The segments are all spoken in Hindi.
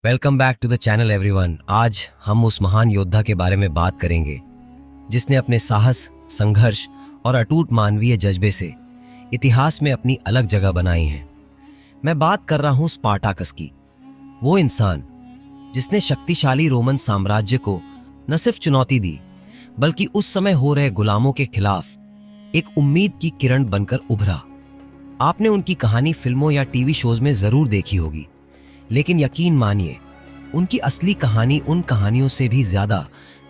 Welcome back to the channel everyone. आज हम उस महान योद्धा के बारे में बात करेंगे जिसने अपने साहस, संघर्ष और अटूट मानवीय जज्बे से इतिहास में अपनी अलग जगह बनाई है। मैं बात कर रहा हूं स्पार्टाकस की। वो इंसान जिसने शक्तिशाली रोमन साम्राज्य को न सिर्फ चुनौती दी बल्कि उस समय हो रहे गुलामों के खिलाफ एक उम्मीद की किरण बनकर उभरा। आपने उनकी कहानी फिल्मों या टीवी शोज में जरूर देखी होगी, लेकिन यकीन मानिए उनकी असली कहानी उन कहानियों से भी ज्यादा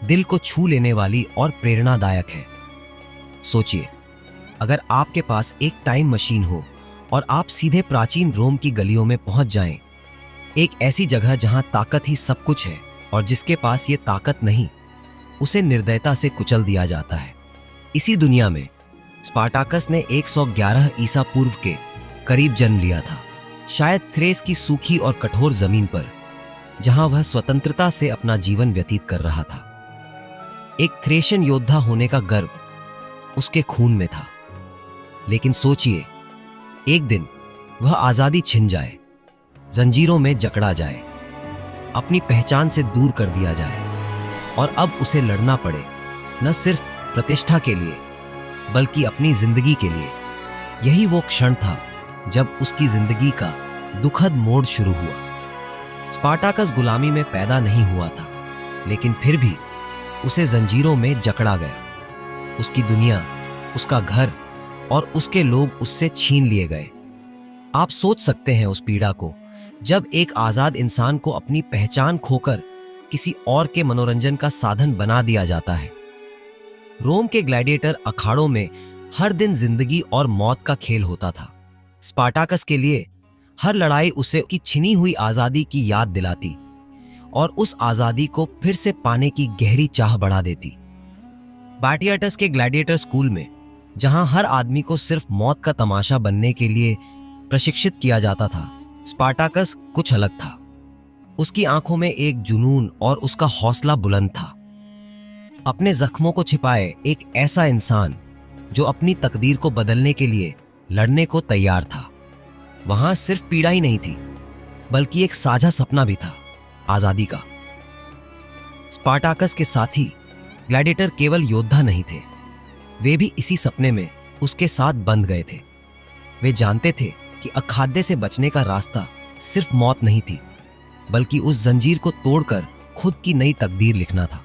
दिल को छू लेने वाली और प्रेरणादायक है। सोचिए, अगर आपके पास एक टाइम मशीन हो और आप सीधे प्राचीन रोम की गलियों में पहुंच जाएं, एक ऐसी जगह जहां ताकत ही सब कुछ है और जिसके पास ये ताकत नहीं, उसे निर्दयता से कुचल दिया जाता है। इसी दुनिया में स्पार्टाकस ने 111 ईसा पूर्व के करीब जन्म लिया था, शायद थ्रेस की सूखी और कठोर जमीन पर, जहां वह स्वतंत्रता से अपना जीवन व्यतीत कर रहा था। एक थ्रेशियन योद्धा होने का गर्व उसके खून में था। लेकिन सोचिए, एक दिन वह आजादी छिन जाए, जंजीरों में जकड़ा जाए, अपनी पहचान से दूर कर दिया जाए और अब उसे लड़ना पड़े न सिर्फ प्रतिष्ठा के लिए बल्कि अपनी जिंदगी के लिए। यही वो क्षण था जब उसकी जिंदगी का दुखद मोड़ शुरू हुआ। स्पार्टाकस गुलामी में पैदा नहीं हुआ था, लेकिन फिर भी उसे जंजीरों में जकड़ा गया। उसकी दुनिया, उसका घर और उसके लोग उससे छीन लिए गए। आप सोच सकते हैं उस पीड़ा को, जब एक आजाद इंसान को अपनी पहचान खोकर किसी और के मनोरंजन का साधन बना दिया जाता है। रोम के ग्लैडिएटर अखाड़ों में हर दिन जिंदगी और मौत का खेल होता था। स्पार्टाकस के लिए हर लड़ाई उसे की छिनी हुई आजादी की याद दिलाती और उस आजादी को फिर से पाने की गहरी चाह बढ़ा देती। बाटियाटस के ग्लैडिएटर स्कूल में, जहां हर आदमी को सिर्फ मौत का तमाशा बनने के लिए प्रशिक्षित किया जाता था, स्पार्टाकस कुछ अलग था। उसकी आंखों में एक जुनून और उसका हौसला बुलंद था। अपने जख्मों को छिपाए एक ऐसा इंसान जो अपनी तकदीर को बदलने के लिए लड़ने को तैयार था। वहां सिर्फ पीड़ा ही नहीं थी, बल्कि एक साझा सपना भी था, आजादी का। स्पार्टाकस के साथी ग्लैडिएटर केवल योद्धा नहीं थे, वे भी इसी सपने में उसके साथ बंध गए थे। वे जानते थे कि अखाद्य से बचने का रास्ता सिर्फ मौत नहीं थी, बल्कि उस जंजीर को तोड़कर खुद की नई तकदीर लिखना था।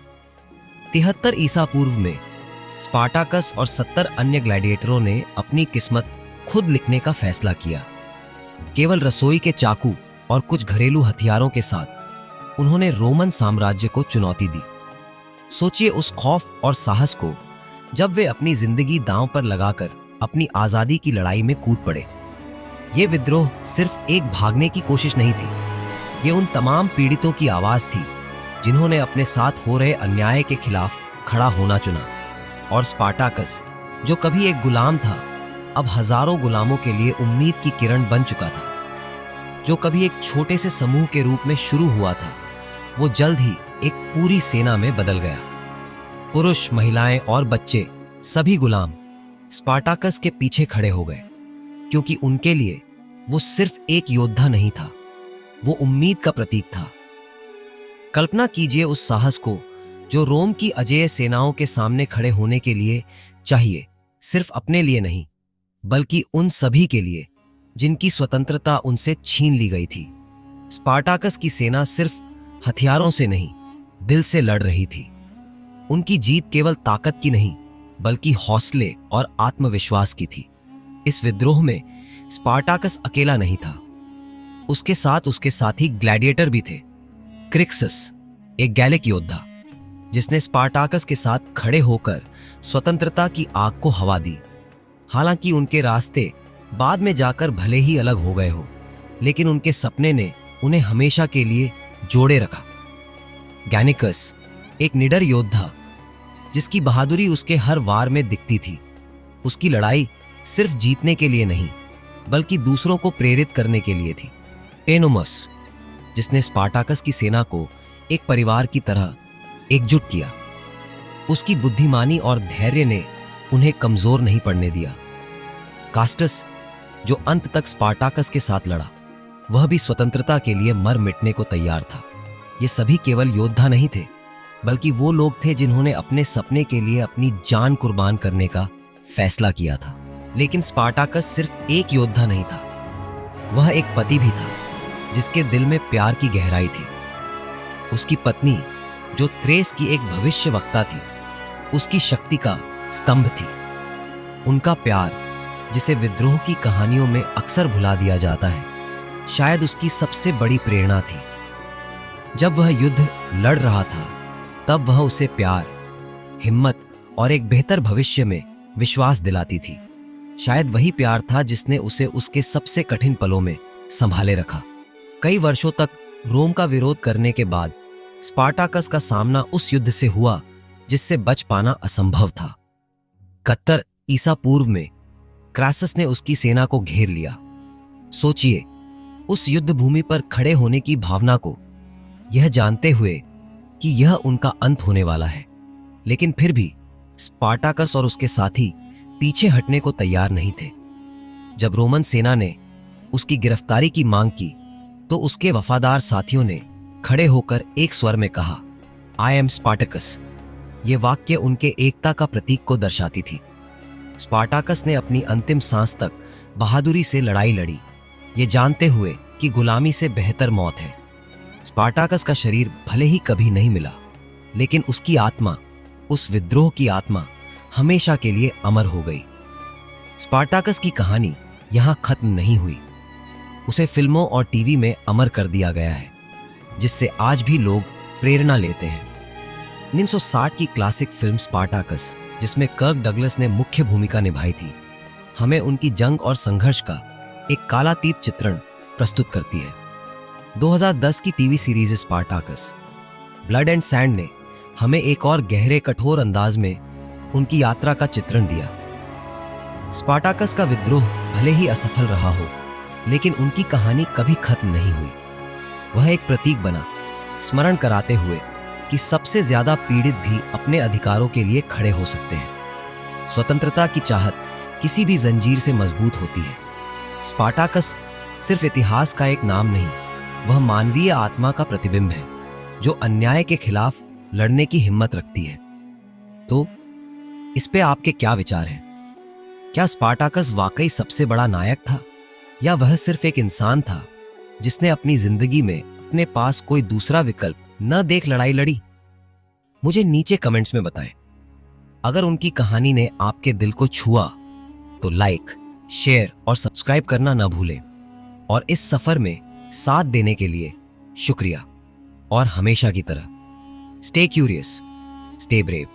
73 ईसा पूर्व में स्पार्टाकस और 70 अन्य ग्लैडिएटरों ने अपनी किस्मत खुद लिखने का फैसला किया। केवल रसोई के चाकू और कुछ घरेलू हथियारों के साथ उन्होंने रोमन साम्राज्य को चुनौती दी। सोचिए उस खौफ और साहस को, जब वे अपनी जिंदगी दांव पर लगाकर अपनी आजादी की लड़ाई में कूद पड़े। ये विद्रोह सिर्फ एक भागने की कोशिश नहीं थी, ये उन तमाम पीड़ितों की आवाज थी जिन्होंने अपने साथ हो रहे अन्याय के खिलाफ खड़ा होना चुना। और स्पार्टाकस, जो कभी एक गुलाम था, अब हजारों गुलामों के लिए उम्मीद की किरण बन चुका था। जो कभी एक छोटे से समूह के रूप में शुरू हुआ था, वो जल्द ही एक पूरी सेना में बदल गया। पुरुष, महिलाएं और बच्चे, सभी गुलाम स्पार्टाकस के पीछे खड़े हो गए, क्योंकि उनके लिए वो सिर्फ एक योद्धा नहीं था, वो उम्मीद का प्रतीक था। कल्पना कीजिए उस साहस को जो रोम की अजेय सेनाओं के सामने खड़े होने के लिए चाहिए, सिर्फ अपने लिए नहीं बल्कि उन सभी के लिए जिनकी स्वतंत्रता उनसे छीन ली गई थी। स्पार्टाकस की सेना सिर्फ हथियारों से नहीं, दिल से लड़ रही थी। उनकी जीत केवल ताकत की नहीं बल्कि हौसले और आत्मविश्वास की थी। इस विद्रोह में स्पार्टाकस अकेला नहीं था, उसके साथ उसके साथी ग्लैडिएटर भी थे। क्रिक्सस, एक गैलिक योद्धा जिसने स्पार्टाकस के साथ खड़े होकर स्वतंत्रता की आग को हवा दी। हालांकि उनके रास्ते बाद में जाकर भले ही अलग हो गए हो, लेकिन उनके सपने ने उन्हें हमेशा के लिए जोड़े रखा। गैनिकस, एक निडर योद्धा जिसकी बहादुरी उसके हर वार में दिखती थी। उसकी लड़ाई सिर्फ जीतने के लिए नहीं बल्कि दूसरों को प्रेरित करने के लिए थी। एनोमस, जिसने स्पार्टाकस की सेना को एक परिवार की तरह एकजुट किया। उसकी बुद्धिमानी और धैर्य ने उन्हें कमजोर नहीं पड़ने दिया। कास्टस, जो अंत तक स्पार्टाकस के साथ लड़ा, वह भी स्वतंत्रता के लिए मर मिटने को तैयार था। ये सभी केवल योद्धा नहीं थे, बल्कि वो लोग थे जिन्होंने अपने सपने के लिए अपनी जान कुर्बान करने का फैसला किया था। लेकिन स्पार्टाकस सिर्फ एक योद्धा नहीं था, वह एक पति भी था जिसके दिल में प्यार की गहराई थी। उसकी पत्नी, जो थ्रेस की एक भविष्यवक्ता थी, उसकी शक्ति का स्तंभ थी। उनका प्यार, जिसे विद्रोह की कहानियों में अक्सर भुला दिया जाता है, शायद उसकी सबसे बड़ी प्रेरणा थी। जब वह युद्ध लड़ रहा था, तब वह उसे प्यार, हिम्मत और एक बेहतर भविष्य में विश्वास दिलाती थी। शायद वही प्यार था जिसने उसे उसके सबसे कठिन पलों में संभाले रखा। कई वर्षों तक रोम का विरोध करने के बाद स्पार्टाकस का सामना उस युद्ध से हुआ जिससे बच पाना असंभव था। 71 ईसा पूर्व में क्रासस ने उसकी सेना को घेर लिया। सोचिए, उस युद्ध भूमि पर खड़े होने की भावना को, यह जानते हुए कि यह उनका अंत होने वाला है। लेकिन फिर भी स्पार्टाकस और उसके साथी पीछे हटने को तैयार नहीं थे। जब रोमन सेना ने उसकी गिरफ्तारी की मांग की, तो उसके वफादार साथियों ने खड़े होकर एक स्वर में कहा, आई एम स्पार्टाकस। ये वाक्य उनके एकता का प्रतीक को दर्शाती थी। स्पार्टाकस ने अपनी अंतिम सांस तक बहादुरी से लड़ाई लड़ी, ये जानते हुए कि गुलामी से बेहतर मौत है। स्पार्टाकस का शरीर भले ही कभी नहीं मिला, लेकिन उसकी आत्मा, उस विद्रोह की आत्मा, हमेशा के लिए अमर हो गई। स्पार्टाकस की कहानी यहां खत्म नहीं हुई। उसे फिल्मों और टीवी में अमर कर दिया गया है, जिससे आज भी लोग प्रेरणा लेते हैं। 1960 की क्लासिक फिल्म स्पार्टाकस, जिसमें कर्क डगलस ने मुख्य भूमिका निभाई थी, हमें उनकी जंग और संघर्ष का एक कालातीत चित्रण प्रस्तुत करती है। 2010 की TV series Spartacus, blood and sand ने हमें एक और गहरे कठोर अंदाज में उनकी यात्रा का चित्रण दिया। स्पार्टाकस का विद्रोह भले ही असफल रहा हो, लेकिन उनकी कहानी कभी खत्म नहीं हुई। वह एक प्रतीक बना, स्मरण कराते हुए कि सबसे ज्यादा पीड़ित भी अपने अधिकारों के लिए खड़े हो सकते हैं। स्वतंत्रता की चाहत किसी भी जंजीर से मजबूत होती है। स्पार्टाकस सिर्फ इतिहास का एक नाम नहीं, वह मानवीय आत्मा का प्रतिबिंब है, जो अन्याय के खिलाफ लड़ने की हिम्मत रखती है। तो इस पे आपके क्या विचार हैं? क्या स्पार्टाकस वाकई सबसे बड़ा नायक था, या वह सिर्फ एक इंसान था जिसने अपनी जिंदगी में अपने पास कोई दूसरा विकल्प न देख लड़ाई लड़ी? मुझे नीचे कमेंट्स में बताएं। अगर उनकी कहानी ने आपके दिल को छुआ, तो लाइक, शेयर और सब्सक्राइब करना न भूलें। और इस सफर में साथ देने के लिए शुक्रिया। और हमेशा की तरह, स्टे क्यूरियस, स्टे ब्रेव।